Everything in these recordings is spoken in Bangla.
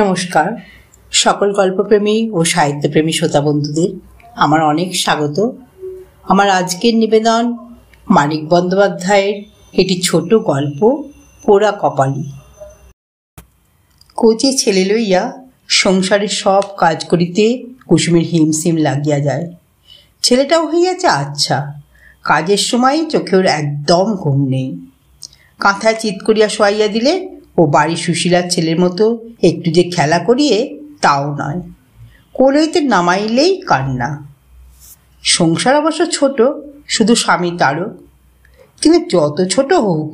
নমস্কার সকল গল্পপ্রেমী ও সাহিত্যপ্রেমী শ্রোতা বন্ধুদের আমার অনেক স্বাগত। আমার আজকের নিবেদন মানিক বন্দ্যোপাধ্যায়ের একটি ছোট গল্প পোড়া কপালি। কোচে ছেলে লইয়া সংসারের সব কাজ করিতে কুসুমের হিমশিম লাগিয়া যায়। ছেলেটাও হইয়াছে আচ্ছা, কাজের সময় চোখে ওর একদম ঘুম নেই। কাঁথায় চিৎ করিয়া শোয়াইয়া দিলে ও বাড়ি সুশীলার ছেলের মতো একটু যে খেলা করিয়ে তাও নয়, কোল হইতে নামাইলেই কান্না। সংসার অবশ্য ছোট, শুধু স্বামী তারও, কিন্তু যত ছোট হোক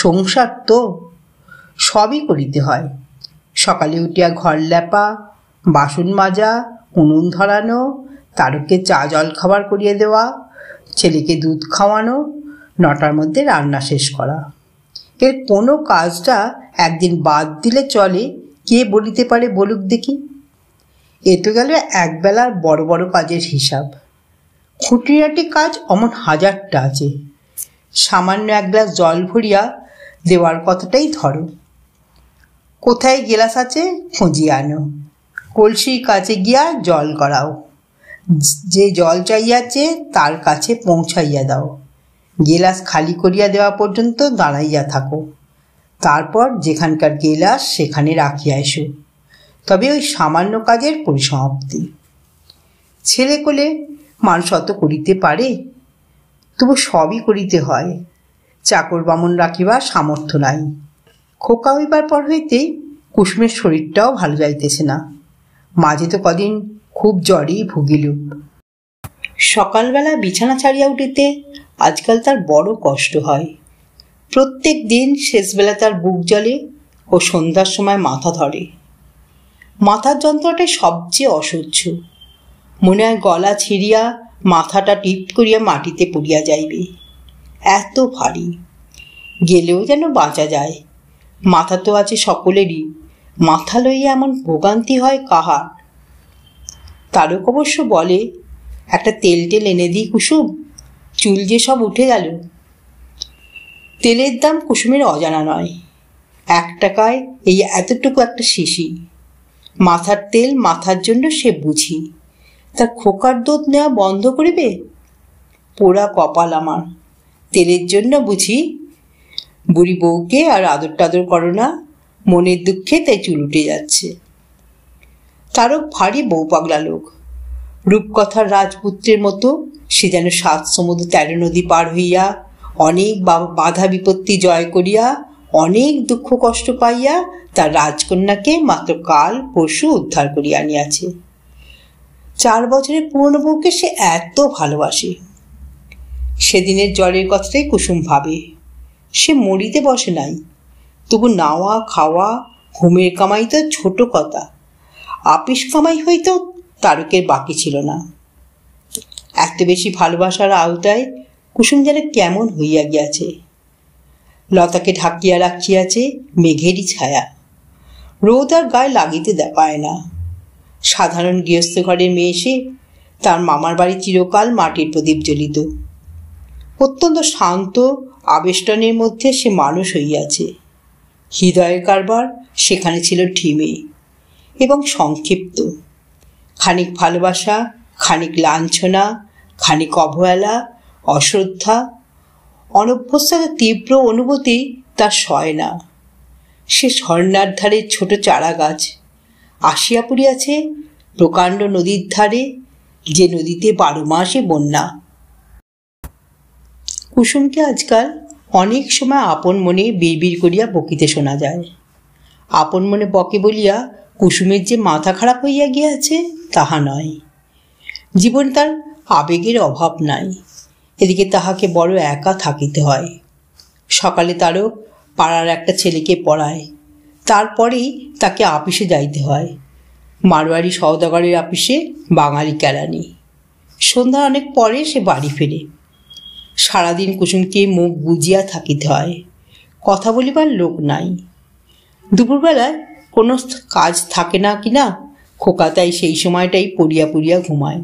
সংসার তো সবই করিতে হয়। সকালে উঠিয়া ঘর লেপা, বাসন মাজা, উনুন ধরানো, তারকে চা জল খাবার করিয়ে দেওয়া, ছেলেকে দুধ খাওয়ানো, 9টার মধ্যে রান্না শেষ করা। এর কোনো কাজটা একদিন বাদ দিলে চলে? কে বলিতে পারে বলুক দেখি। এ তো গেল একবেলার বড় বড় কাজের হিসাব। খুঁটিনাটি কাজ অমন হাজারটা আছে। সামান্য এক গ্লাস জল ভরিয়া দেওয়ার কথাটাই ধরো। কোথায় গেলাস আছে খুঁজিয়া আনো, কলসির কাছে গিয়া জল করাও, যে জল চাইয়াছে তার কাছে পৌঁছাইয়া দাও, গেলাস খালি করিয়া দেওয়া পর্যন্ত দাঁড়াইয়া থাকো, তারপর যেখানকার গেলাস সেখানে রাখিয়া এসো। তবে ওই সামান্য কাজের পরিসমাপ্তি। ছেলে কোলে মানুষ অত করিতে পারে? তবু সবই করিতে হয়। চাকর বামন রাখিবার সামর্থ্য নাই। খোকা হইবার পর হইতেই কুসুমের শরীরটাও ভালো যাইতেছে না। মাঝে তো কদিন খুব জ্বরেই ভুগিল। সকালবেলা বিছানা ছাড়িয়া উঠিতে আজকাল তার বড় কষ্ট হয়। প্রত্যেক দিন শেষবেলা তার বুক জ্বলে ও সন্ধ্যার সময় মাথা ধরে। মাথার যন্ত্রণাটাই সবচেয়ে অসহ্য। মনে হয় গলা ছিঁড়িয়া মাথাটা টিপ করিয়া মাটিতে পড়িয়া যাইবে, এত ভারী। গেলেও যেন বাঁচা যায়। মাথা তো আছে সকলেরই, মাথা লইয়া এমন ভোগান্তি হয় কাহার? তারক অবশ্য বলে, একটা তেল টেল এনে দিই কুসুম, চুল যে সব উঠে গেল। তেলের দাম কুসুমের অজানা নয়। 1 টাকায় এই এতটুকু একটা শিশি। মাথার তেল মাথার জন্য সে বুঝি, তার খোকার দুধ নেওয়া বন্ধ করিবে? পোড়া কপাল আমার। তেলের জন্য বুঝি বুড়ি বউকে আর আদর টাদর করো না, মনের দুঃখে তাই চুল উঠে যাচ্ছে। তারক ভারী বউ পাগলা লোক। রূপকথার রাজপুত্রের মতো সে যেন 7 সমুদ্র 13 নদী পার হইয়া, অনেক বাধা বিপত্তি জয় করিয়া, অনেক দুঃখ কষ্ট পাইয়া তার রাজকন্যাকে মাত্র কাল পরশু উদ্ধার করিয়া আনিয়াছে। 4 বছরের পুরনো বউকে সে এত ভালোবাসে। সেদিনের জ্বরের কথাটাই কুসুম ভাবে। সে মরিতে বসে নাই, তবু নাওয়া খাওয়া ঘুমের কামাই তো ছোট কথা, আপিস কামাই হইতেও তারকের বাকি ছিল না। এত বেশি ভালোবাসার আওতায় কুসুম যেন কেমন হইয়া গিয়াছে। লতাকে ঢাকিয়া রাখিয়াছে মেঘেরই ছায়া। রোদ আর গায়ে লাগিতে পায় না। সাধারণ গৃহস্থ ঘরের মেয়ে সে। তার মামার বাড়ি চিরকাল মাটির প্রদীপ জ্বলিত। অত্যন্ত শান্ত আবেষ্টনের মধ্যে সে মানুষ হইয়াছে। হৃদয়ের কারবার সেখানে ছিল ঢিমে এবং সংক্ষিপ্ত। খানিক ভালোবাসা, খানিক লাঞ্ছনা, খানিক অবহেলা, অশ্রদ্ধা, অনভ্যস্ত তীব্র অনুভূতি তার সয় না। সে ঝর্ণার ধারে ছোট চারা গাছ, আসিয়া পড়িয়াছে প্রকাণ্ড নদীর ধারে, যে নদীতে 12 মাসই বন্যা। কুসুমকে আজকাল অনেক সময় আপন মনে বিড়বিড় করিয়া বকিতে শোনা যায়। আপন মনে বকে বলিয়া কুসুমের যে মাথা খারাপ হইয়া গিয়াছে তাহা নয়। জীবন তার আবেগের অভাব নাই। এদিকে তাহাকে বড় একা থাকিতে হয়। সকালে তারও পাড়ার একটা ছেলেকে পড়ায়, তারপরেই তাকে আপিসে যাইতে হয়। মারোয়ারি সওদাগরের আপিসে, বাঙালি কেরানি। সন্ধ্যা অনেক পরে সে বাড়ি ফেরে। সারাদিন কুসুমকে মুখ বুজিয়া থাকিতে হয়। কথা বলিবার লোক নাই। দুপুরবেলায় কোনো কাজ থাকে না কিনা খোকা তাই সেই সময়টাই পড়িয়া পড়িয়া ঘুমায়।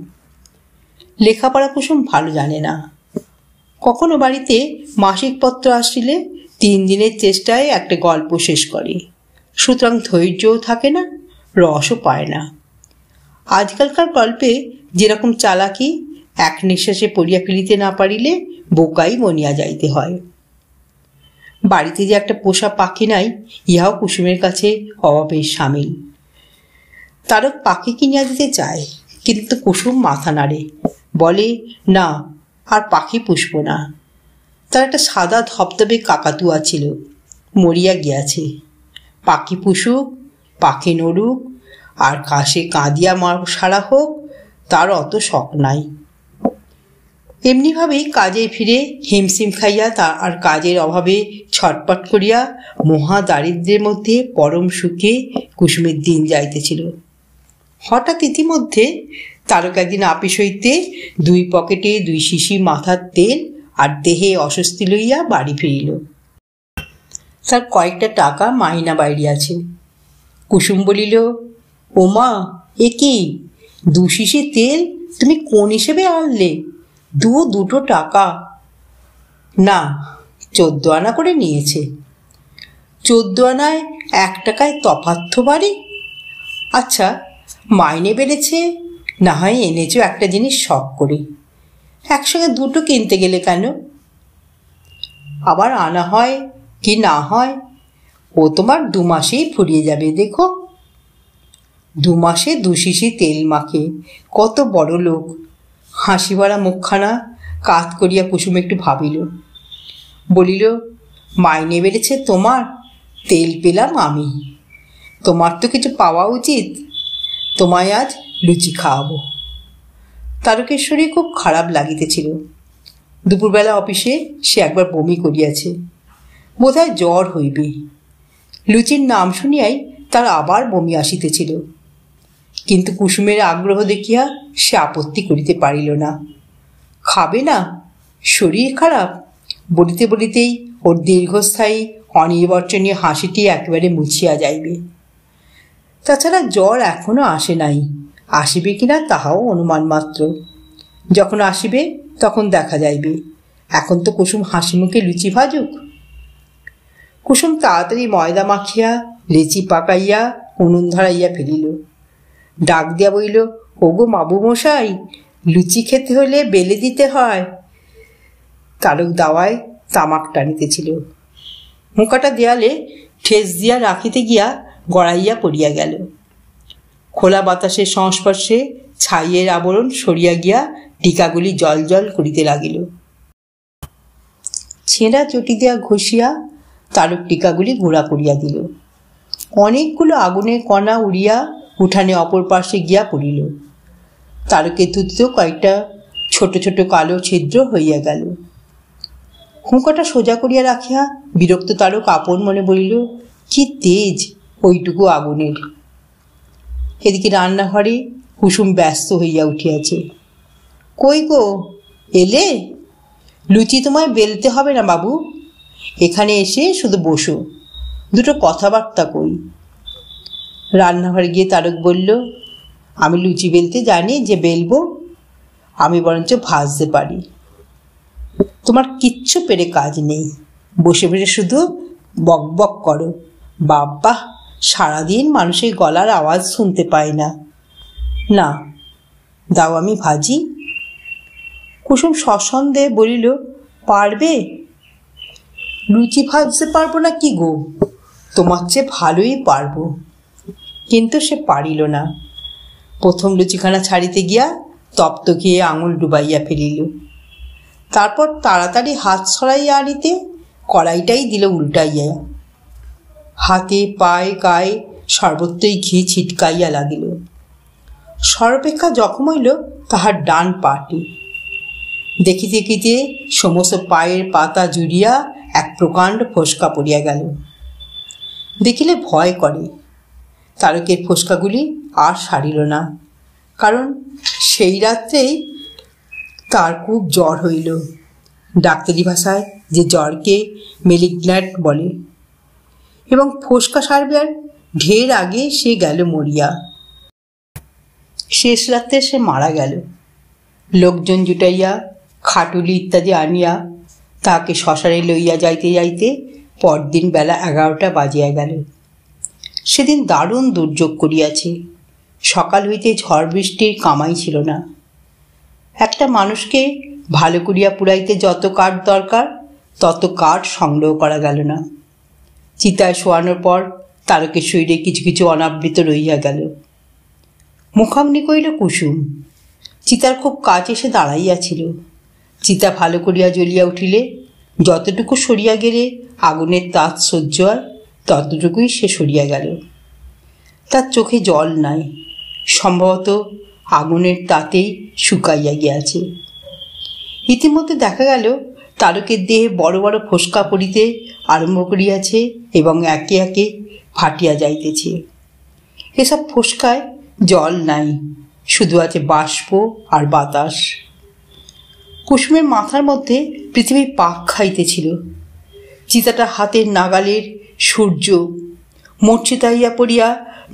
লেখাপড়া কুসুম ভালো জানে না। কখনো বাড়িতে মাসিক পত্র আসলে 3 দিনের চেষ্টায় একটা গল্প শেষ করে। সুতরাং ধৈর্যও থাকে না, রসও পায় না। আজকালকার গল্পে যেরকম চালাকি, এক নিঃশ্বাসে পড়িয়া ফেলিতে না পারিলে বোকাই বনিয়া যাইতে হয়। বাড়িতে যে একটা পোষা পাখি নাই, ইহাও কুসুমের কাছে অভাবের সামিল। তারক পাখি কিনিয়া দিতে চায়, কিন্তু কুসুম মাথা নাড়ে, বলে না, আর পাখি পুষব না। তার একটা সাদা ধবধবে কাকাতুয়া ছিল, মরিয়া গিয়াছে। পাখি পুষুক, পাখি নড়ুক, আর কাশে কাঁদিয়া সারা হোক, তার অত শখ নাই। এমনিভাবেই কাজে ফিরে হিমশিম খাইয়া আর কাজের অভাবে ছটপট করিয়া মহা দারিদ্র্যের মধ্যে পরম সুখে কুসুমের দিন যাইতেছিল। হঠাৎ ইতিমধ্যে তারক একদিন আপিস হইতে 2 পকেটে 2 শিশি মাথার তেল আর দেহে অস্বস্তি লইয়া বাড়ি ফিরিল। তার কয়েকটা টাকা মাইনা বাইরিয়াছে। কুসুম বলিল, ওমা, এ কি 2 শিশি তেল তুমি কোন হিসেবে আনলে? 2 টাকা না, 14 আনা করে নিয়েছে। 14 আনায় 1 টাকায় তফাৎ বাড়ি। আচ্ছা, মাইনে বেড়েছে, না হয় এনেছো একটা জিনিস শখ করে, একসঙ্গে 2টো কিনতে গেলে কেন? আবার আনা হয় কি না হয়, ও তোমার 2 মাসেই ফুরিয়ে যাবে। দেখো, 2 মাসে 2 শিশি তেল মাখে, কত বড় লোক। হাসি ভরা মুখখানা কাত করিয়া কুসুম একটু ভাবিল, বলিল, মাইনে বেড়েছে তোমার, তেল পেলাম আমি। তোমার তো কিছু পাওয়া উচিত, তোমায় আজ লুচি খাওয়াবো। তারকের শরীর খুব খারাপ লাগিতেছিল। দুপুরবেলা অফিসে সে একবার বমি করিয়াছে, বোধহয় জ্বর হইবে। লুচির নাম শুনিয়াই তার আবার বমি আসিতেছিল, কিন্তু কুসুমের আগ্রহ দেখিয়া সে আপত্তি করিতে পারিল না। খাবে না, শরীর খারাপ, বলিতে বলিতেই ওর দীর্ঘস্থায়ী অনির্বচনীয় হাসিটি একেবারে মুছিয়া যাইবে। তাছাড়া জ্বর এখনো আসে নাই, আসিবে কিনা তাহাও অনুমান মাত্র। যখন আসিবে তখন দেখা যাইবে, এখন তো কুসুম হাসি মুখে লুচি ভাজুক। কুসুম তাড়াতাড়ি ময়দা মাখিয়া লেচি পাকাইয়া উনুন ধরাইয়া ফেলিল। ডাক দিয়া বইল, ওগো মাবু মশাই, লুচি খেতে হলে বেলে দিতে হয়। তারক দাওয়ায় তামাক টানিতেছিল, মুখাটা দেয়ালে ঠেস দিয়া রাখিতে গিয়া গড়াইয়া পড়িয়া গেল। খোলা বাতাসের সংস্পর্শে ছাইয়ের আবরণ সরিয়া গিয়া টিকাগুলি জল জল করিতে লাগিল। ছেঁড়া চটি দিয়া ঘষিয়া তারক টিকাগুলি গুঁড়া করিয়া দিল। অনেকগুলো আগুনের কণা উড়িয়া উঠানে অপর পাশে গিয়া পড়িল। তারকের থুতুতেও কয়েকটা ছোট ছোট কালো ছিদ্র হইয়া গেল। হুঁকাটা সোজা করিয়া রাখিয়া বিরক্ত তারক আপন মনে বলিল, কি তেজ ওইটুকু আগুনের। এদিকে রান্নাঘরে কুসুম ব্যস্ত হইয়া উঠিয়াছে। কই গো, এলে? লুচি তোমায় বেলতে হবে না বাবু, এখানে এসে শুধু বসো, 2টো কথাবার্তা কই। রান্নাঘরে গিয়ে তারক বলল, আমি লুচি বেলতে জানি যে বেলবো, আমি বরঞ্চ ভাজতে পারি। তোমার কিচ্ছু পেরে কাজ নেই, বসে বসে শুধু বক বক করো। বাবা, সারাদিন মানুষের গলার আওয়াজ শুনতে পাই না। না, দাও আমি ভাজি। কুসুম সসন্দেহে বলিল, পারবে? লুচি ভাজতে পারবো না কি গো, তোমার চেয়ে ভালোই পারবো। কিন্তু সে পারিল না। প্রথম লুচিখানা ছাড়িতে গিয়া তপ্ত খেয়ে আঙুল ডুবাইয়া ফেলিল। তারপর তাড়াতাড়ি হাত সরাইয়া আনিতে কড়াইটাই দিল উল্টাইয়া। হাতে পায়ে গায়ে সর্বত্রই ঘি ছিটকাইয়া লাগিল। সর্বাপেক্ষা জখম হইল তাহার ডান পাটি। দেখিতে দেখিতে সমস্ত পায়ের পাতা জুড়িয়া এক প্রকাণ্ড ফোসকা পড়িয়া গেল। দেখিলে ভয় করে। তারকের ফোসকাগুলি আর সারিল না, কারণ সেই রাত্রেই তার খুব জ্বর হইল। ডাক্তারি ভাষায় যে জ্বরকে মেলিগন্যান্ট বলে, এবং ফোসকা সারবার ঢের আগে সে গেল মরিয়া। শেষ রাত্রে সে মারা গেল। লোকজন জুটাইয়া খাটুলি ইত্যাদি আনিয়া তাকে শ্মশানে লইয়া যাইতে যাইতে পরদিন বেলা 11টা বাজিয়া গেল। সেদিন দারুণ দুর্যোগ করিয়াছে। সকাল হইতে ঝড় বৃষ্টির কামাই ছিল না। একটা মানুষকে ভালো করিয়া পুড়াইতে যত কাঠ দরকার তত কাঠ সংগ্রহ করা গেল না। চিতায় শোয়ানোর পর তারকের শরীরে কিছু কিছু অনাবৃত রইয়া গেল। মুখাগ্নি করিল কুসুম। চিতার খুব কাছে এসে দাঁড়াইয়াছিল। চিতা ভালো করিয়া জ্বলিয়া উঠিলে যতটুকু সরিয়া গেলে আগুনের তাপ সহ্য হয় ততটুকুই সে সরিয়া গেল। তার চোখে জল নাই, সম্ভবত আগুনের তাতেই শুকাইয়া গিয়াছে। ইতিমধ্যে দেখা গেল তারকের দেহে বড় বড় ফোসকা পড়িতে আরম্ভ করিয়াছে এবং একে একে ফাটিয়া যাইতেছে। এসব ফোসকায় জল নাই, শুধু আছে বাষ্প আর বাতাস। কুসুমের মাথার মধ্যে পৃথিবী পাক খাইতেছিল। চিতাটা হাতের নাগালের সূর্য। মূর্ছিত হইয়া পড়িয়া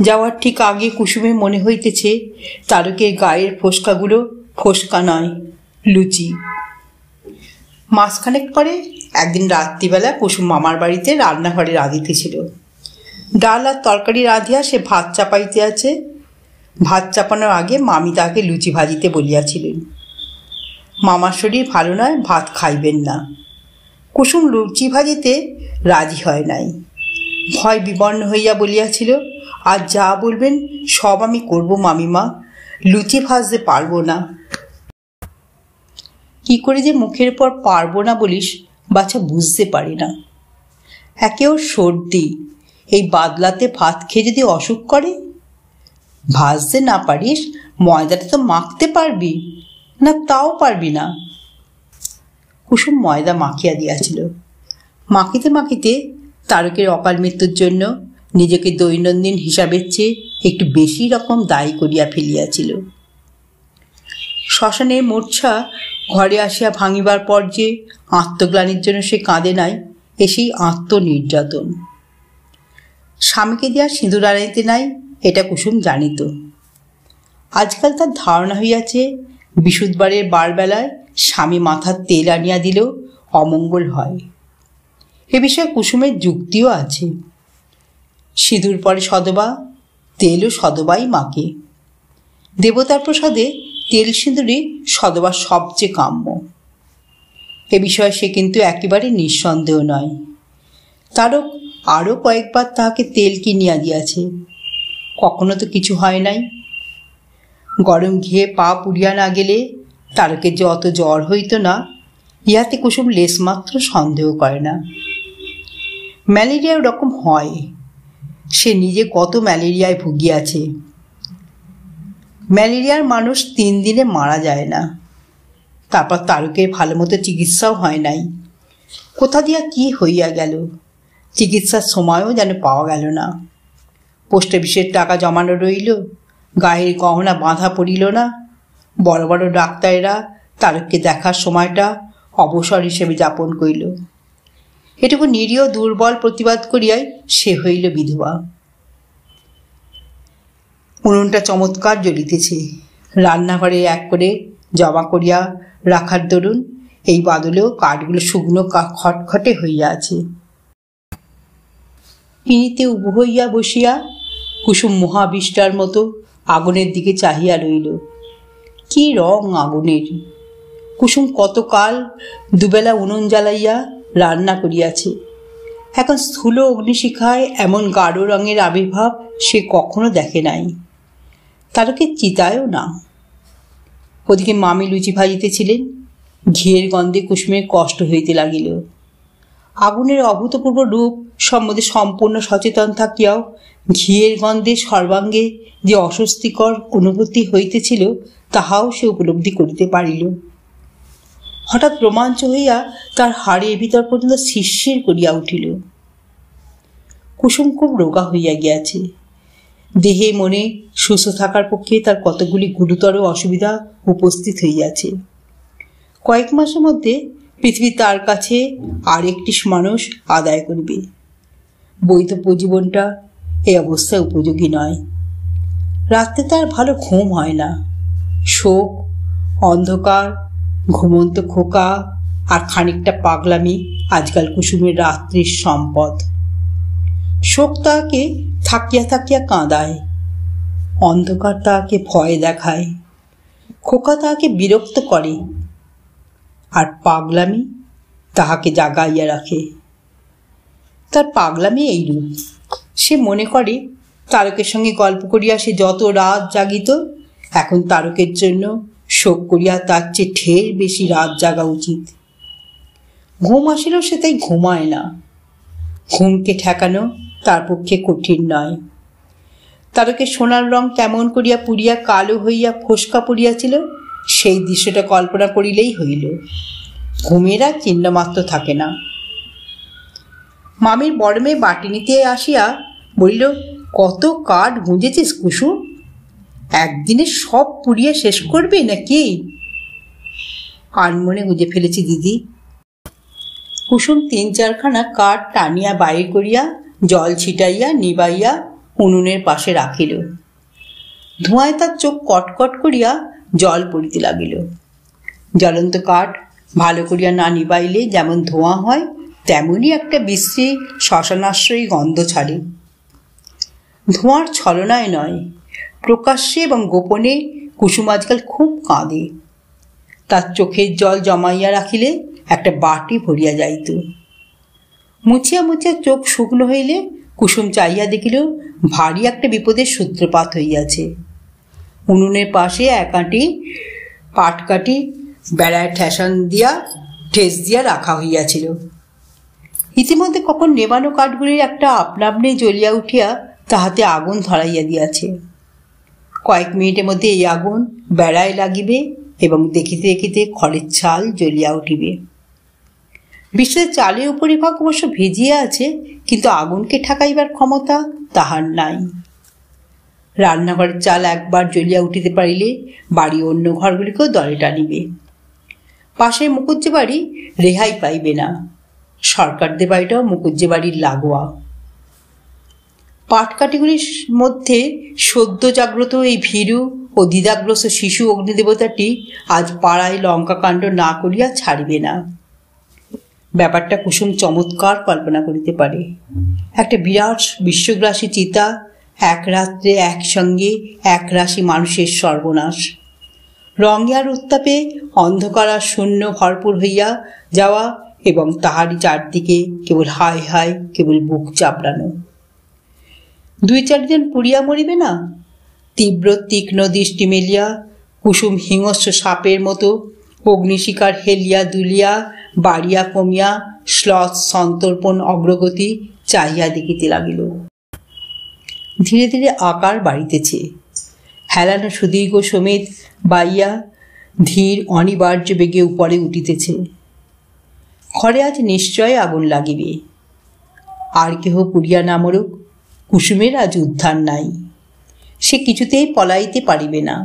যাওয়ার ঠিক আগে কুসুমের মনে হইতেছে তারকের গায়ের ফোসকাগুলো ফোসকা নয়, লুচি। মাসখানেক পরে একদিন রাত্রিবেলা কুসুম মামার বাড়িতে রান্নাঘরে রাঁধিতেছিল। ডাল আর তরকারি রাঁধিয়া সে ভাত চাপাইতে আছে। ভাত চাপানোর আগে মামি তাকে লুচি ভাজিতে বলিয়াছিলেন। মামার শরীর ভালো নয়, ভাত খাইবেন না। কুসুম লুচি ভাজিতে রাজি হয় নাই। ভয় বিবর্ণ হইয়া বলিয়াছিল, আর যা বলবেন সব আমি করব মামিমা, লুচি ভাজতে পারবো না। কি করে যে মুখের পর পারবো না বলিস বাছা বুঝতে পারি না। একে ওর সর্দি, এই বাদলাতে ভাত খেয়ে যদি অসুখ করে। ভাজতে না পারিস, ময়দাটা তো মাখতে পারবি না? তাও পারবি না। কুসুম ময়দা মাখিয়া দিয়াছিল। মাখিতে মাখিতে তারকের অকাল মৃত্যুর জন্য নিজেকে দৈনন্দিন হিসাবের চেয়ে একটু বেশি রকম দায়ী করিয়া ফেলিয়াছিল। শ্মশানের মূর্ছা ঘরে আসিয়া ভাঙিবার পর যে আত্মগ্লানির জন্য সে কাঁদে নাই, এসেই আত্মনির্যাতন। স্বামীকে দেওয়া সিঁদুর আনাইতে নাই, এটা কুসুম জানিত। আজকাল তার ধারণা হইয়াছে বিশুদ্ধবারের বারবেলায় স্বামী মাথার তেল আনিয়া দিলেও অমঙ্গল হয়। এ বিষয়ে কুসুমের যুক্তিও আছে। সিঁদুর পরে সদবা, তেলও সদবাই মাকে। দেবতার প্রসাদে তেল সিঁদুরই সদবা সবচেয়ে কাম্য। এ বিষয়ে সে কিন্তু একেবারে নিঃসন্দেহ নয়। তারক আরও কয়েকবার তাহাকে তেল কিনিয়া দিয়াছে, কখনো তো কিছু হয় নাই। গরম ঘিয়ে পা পুড়িয়া না গেলে তারকের যে অত জ্বর হইত না, ইহাতে কুসুম লেশমাত্র সন্দেহ করে না। ম্যালেরিয়া ওরকম হয়, সে নিজে কত ম্যালেরিয়ায় ভুগিয়াছে। ম্যালেরিয়ার মানুষ 3 দিনে মারা যায় না। তারপর তারকের ভালো মতো চিকিৎসাও হয় নাই। কোথা দিয়া কি হইয়া গেল, চিকিৎসার সময়ও যেন পাওয়া গেল না। পোস্ট অফিসের টাকা জমানো রইল, গায়ের গহনা বাঁধা পড়িল না। বড় বড় ডাক্তারেরা তারককে দেখার সময়টা অবসর হিসেবে যাপন করিল। এটুকু নিরীহ দুর্বল প্রতিবাদ করিয়াই সে হইল বিধবা। উনুনটা চমৎকার জ্বলিতেছে। রান্নাঘরে এক করে জমা করিয়া রাখার দরুন এই বাদলেও কাঠগুলো শুকনো খটখটে হইয়া আছে। পিনিতে উবু হইয়া বসিয়া কুসুম মহাবিষ্টার মতো আগুনের দিকে চাহিয়া রইল। কি রং আগুনের! কুসুম কতকাল দুবেলা উনুন জ্বালাইয়া রান্না করিয়াছে। এখন স্থূল অগ্নিশিখায় এমন গাঢ় রঙের আবির্ভাব সে কখনো দেখে নাই, তারকে চিতায়ও না। ওদিকে মামি লুচি ভাজিতেছিলেন। ঘিয়ের গন্ধে কুসুমের কষ্ট হইতে লাগিল। আগুনের অভূতপূর্ব রূপ সম্বন্ধে সম্পূর্ণ সচেতন থাকিয়াও ঘিয়ের গন্ধে সর্বাঙ্গে যে অস্বস্তিকর অনুভূতি হইতেছিল তাহাও সে উপলব্ধি করিতে পারিল। হঠাৎ রোমাঞ্চ হইয়া তার হাড়ের ভিতর পর্যন্ত শিরশির করিয়া উঠিল। কুসুম খুব রোগা হইয়া গিয়াছে। দেহে মনে সুস্থ থাকার পক্ষে তার কতগুলি গুরুতর অসুবিধা উপস্থিত হইয়াছে। কয়েক মাসের মধ্যে পৃথিবী তার কাছে আর একটি মানুষ আদায় করিবে। বৈধ জীবনটা এই অবস্থায় উপযোগী নয়। রাত্রে তার ভালো ঘুম হয় না। শোক, অন্ধকার, ঘুমন্ত খোকা আর খানিকটা পাগলামি আজকাল কুসুমের রাত্রির সম্পদ। শোক তাকে থাকিয়া থাকিয়া কাঁদায়। অন্ধকার তাহাকে ভয় দেখায়, খোকা তাহাকে বিরক্ত করে, আর পাগলামি তাহাকে জাগাইয়া রাখে। তার পাগলামি এইরূপ, সে মনে করে তারকের সঙ্গে গল্প করিয়া সে যত রাত জাগিত, এখন তারকের জন্য শোক করিয়া তার চেয়ে ঢের বেশি রাত জাগা উচিত। ঘুম আসিলেও সে তাই ঘুমায় না। ঘুমকে ঠেকানো তার পক্ষে কঠিন নয়। তারকের সোনার রং কেমন করিয়া পুড়িয়া কালো হইয়া ফোসকা পড়িয়াছিল, সেই দৃশ্যটা কল্পনা করিলেই হইল। ঘুমের আর চিহ্নমাত্র থাকে না। মামির বড় মেয়ে বাটি নিতে আসিয়া বলিল, কত কাঠ গুঁজেছিস কুসুম, একদিনে সব পুড়িয়ে শেষ করবে নাকি? আনমনে গুঁজে ফেলেছি দিদি। কুসুম ৩-৪খানা কাঠ টানিয়া বাইর করিয়া জল ছিটাইয়া নিবাইয়া উনুনের পাশে রাখিল। ধোঁয়ায় তার চোখ কটকট করিয়া জল পড়িতে লাগিল। জ্বলন্ত কাঠ ভালো করিয়া না নিবাইলে যেমন ধোঁয়া হয়, তেমনি একটা বিশ্রী শ্মশানাশ্রয়ী গন্ধ ছাড়ে। ধোঁয়ার ছলনায় নয়, প্রকাশ্যে এবং গোপনে কুসুম আজকাল খুব কাঁদে। তার চোখের জল জমাইয়া রাখিলে একটা বাটি ভরিয়া যাইত। মুছিয়া মুছিয়া চোখ শুকনো হইলে কুসুম চাইয়া দেখিল ভারী একটা বিপদের সূত্রপাত হইয়াছে। উনুনের পাশে একাটি পাটকাঠি বেড়ায় ঠেস দিয়া রাখা হইয়াছিল। ইতিমধ্যে কখন নেবানো কাঠগুলির একটা আপনা আপনি জ্বলিয়া উঠিয়া তাহাতে আগুন ধরাইয়া দিয়াছে। কয়েক মিনিটের মধ্যে এই আগুন বেড়ায় লাগিবে এবং দেখিতে দেখিতে খড়ের ছাল জ্বলিয়া উঠিবে। বিশ্বের চালের উপরিভাগ অবশ্য ভিজিয়া আছে, কিন্তু আগুনকে ঠাকাইবার ক্ষমতা তাহার নাই। রান্নাঘরের চাল একবার জ্বলিয়া উঠিতে পারিলে বাড়ি অন্য ঘরগুলিকেও দলে টানিবে। পাশের মুকুজ্জে বাড়ি রেহাই পাইবে না। সরকারদের বাড়িটাও মুকুজ্জে বাড়ির লাগোয়া। পাটকাঠিগুলির মধ্যে সদ্য জাগ্রত এই ভীরু ও দ্বিধাগ্রস্ত শিশু অগ্নিদেবতাটি আজ পাড়ায় লঙ্কাকাণ্ড না করিয়া ছাড়িবে না। ব্যাপারটা কুসুম চমৎকার কল্পনা করিতে পারে। একটা বিরাট বিশ্বগ্রাসী চিতা, এক রাত্রে একসঙ্গে এক রাশি মানুষের সর্বনাশ। রঙে আর উত্তাপে অন্ধকার আর শূন্য ভরপুর হইয়া যাওয়া, এবং তাহারই চারদিকে কেবল হায় হায়, কেবল বুক চাপড়ানো। 2-4 জন পুড়িয়া মরিবে না? তীব্র তীক্ষ্ণ দৃষ্টি মেলিয়া কুসুম হিংস্র সাপের মতো অগ্নিশিকার হেলিয়া দুলিয়া বাড়িয়া কমিয়া শ্লথ সন্তর্পণ অগ্রগতি চাহিয়া দেখিতে লাগিল। ধীরে ধীরে আকার বাড়িতেছে। হেলানো সুদীর্ঘ সমেত বাইয়া ধীর অনিবার্য বেগে উপরে উঠিতেছে। ঘরে আজ নিশ্চয় আগুন লাগিবে। আর কেহ পুড়িয়া না মরুক, কুসুমের আজ উদ্ধার নাই। সে কিছুতেই পলাইতে পারিবে না।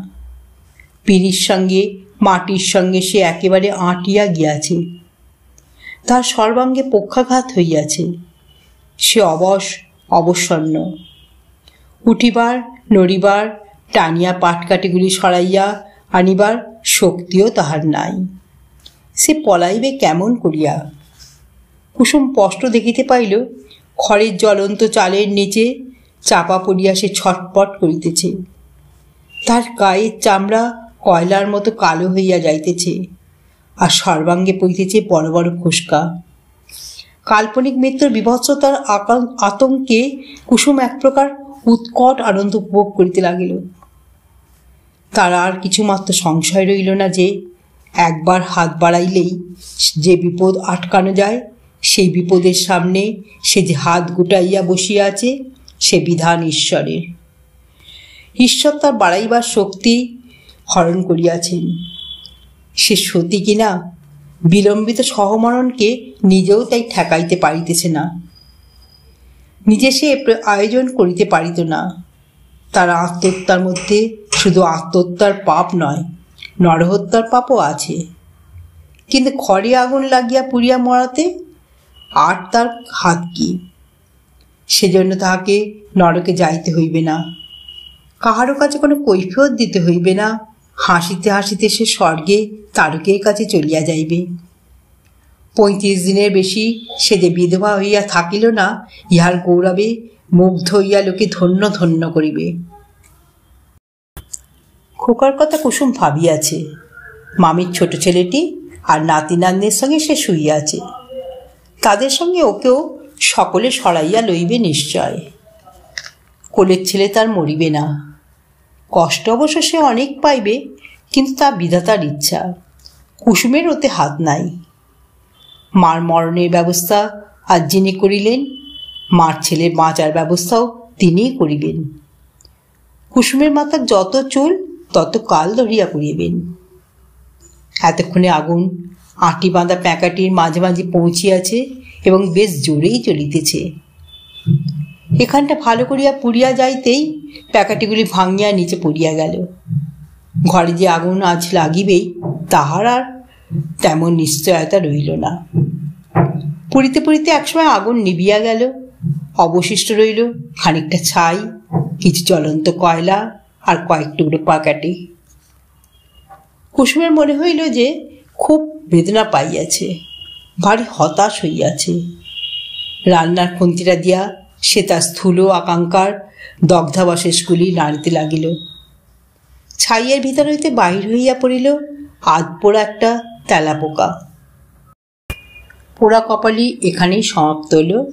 পিঁড়ির সঙ্গে মাটির সঙ্গে সে একেবারে আঁটিয়া গিয়াছে। তার সর্বাঙ্গে পক্ষাঘাত হইয়াছে। সে অবসন্ন। উঠিবার, নড়িবার, টানিয়া পাটকাঠিগুলি সরাইয়া আনিবার শক্তিও তাহার নাই। সে পলাইবে কেমন করিয়া? কুসুম স্পষ্ট দেখিতে পাইল খড়ের জ্বলন্ত চালের নিচে চাপা পড়িয়া সে ছটপট করিতেছে। তার গায়ের চামড়া কয়লার মতো কালো হইয়া যাইতেছে, আর সর্বাঙ্গে পড়িতেছে বড় বড় ফোসকা। কাল্পনিক মৃত্যুর বিভৎসতার আতঙ্কে কুসুম এক প্রকার উৎকট আনন্দ উপভোগ করিতে লাগিল। তার আর কিছুমাত্র সংশয় রইল না যে একবার হাত বাড়াইলেই যে বিপদ আটকানো যায়, সেই বিপদের সামনে সে যে হাত গুটাইয়া বসিয়া আছে, সে বিধান ঈশ্বরের। ঈশ্বর তার বাড়াইবার শক্তি হরণ করিয়াছেন। সে সতী কিনা বিলম্বিত সহমরণকে নিজেও তাই ঠেকাইতে পারিতেছে না। নিজে সে আয়োজন করিতে পারিত না। তার আত্মহত্যার মধ্যে শুধু আত্মহত্যার পাপ নয়, নরহত্যার পাপও আছে। কিন্তু খড়ে আগুন লাগিয়া পুড়িয়া মরাতে আর তার হাত কি? সেজন্য তাহাকে নরকে যাইতে হইবে না, কাহারও কাছে কোনো কৈফিয়ত দিতে হইবে না। হাসিতে হাসিতে সে স্বর্গে তারকের কাছে চলিয়া যাইবে। 35 দিনের বেশি সে যে বিধবা হইয়া থাকিল না, ইহার গৌরবে মুগ্ধ হইয়া লোকে ধন্য ধন্য করিবে। খোকার কথা কুসুম ভাবিয়াছে। মামির ছোট ছেলেটি আর নাতি নাতনির সঙ্গে সে শুইয়াছে। তাদের সঙ্গে ওকেও সকলে সরাইয়া লইবে নিশ্চয়। কোলের ছেলে তার মরিবে না। কষ্ট অবশ্য সে অনেক পাইবে, কিন্তু তা বিধাতার ইচ্ছা। কুসুমের ওতে হাত নাই। মার মরণের ব্যবস্থা আজ যিনি করিলেন, মার ছেলের বাঁচার ব্যবস্থাও তিনিই করিবেন। কুসুমের মাথার যত চুল তত কাল ধরিয়া করিবেন। এতক্ষণে আগুন আঁটি বাঁধা প্যাঁকাটির মাঝে মাঝে পৌঁছিয়াছে এবং বেশ জোরেই চলিতেছে। এখানটা ভালো করিয়া পুড়িয়া যাইতেই প্যাঁকাটিগুলি ভাঙিয়া নিচে পড়িয়া গেল। ঘরে যে আগুন আজ লাগিবেই তাহার আর তেমন নিশ্চয়তা রইল না। পুড়িতে পুড়িতে একসময় আগুন নিবিয়া গেল। অবশিষ্ট রইল খানিকটা ছাই, কিছু জ্বলন্ত কয়লা আর কয়েক টুকরো প্যাঁকাটি। কুসুমের মনে হইল যে খুব বেদনা পাইয়াছে, ভারী হতাশ হইয়াছে। রান্নার খুন্তিটা দিয়া সে তার স্থূল আকাঙ্ক্ষার দগ্ধাবশেষগুলি নাড়িতে লাগিল। ছাইয়ের ভিতর হইতে বাহির হইয়া পড়িল আধ পোড়া একটা তেলা পোকা। পোড়া কপালই এখানেই সমাপ্ত হল।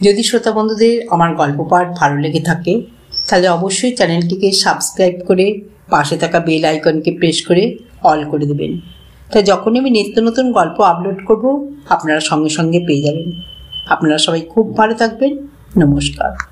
যদি শ্রোতা বন্ধুদের আমার গল্প পাঠ ভালো লেগে থাকে তাহলে অবশ্যই চ্যানেলটিকে সাবস্ক্রাইব করে পাশে থাকা বেল আইকনকে প্রেস করে অল করে দেবেন। তাই যখনই আমি নিত্য নতুন গল্প আপলোড করব আপনারা সঙ্গে সঙ্গে পেয়ে যাবেন। আপনারা সবাই খুব ভালো থাকবেন। নমস্কার।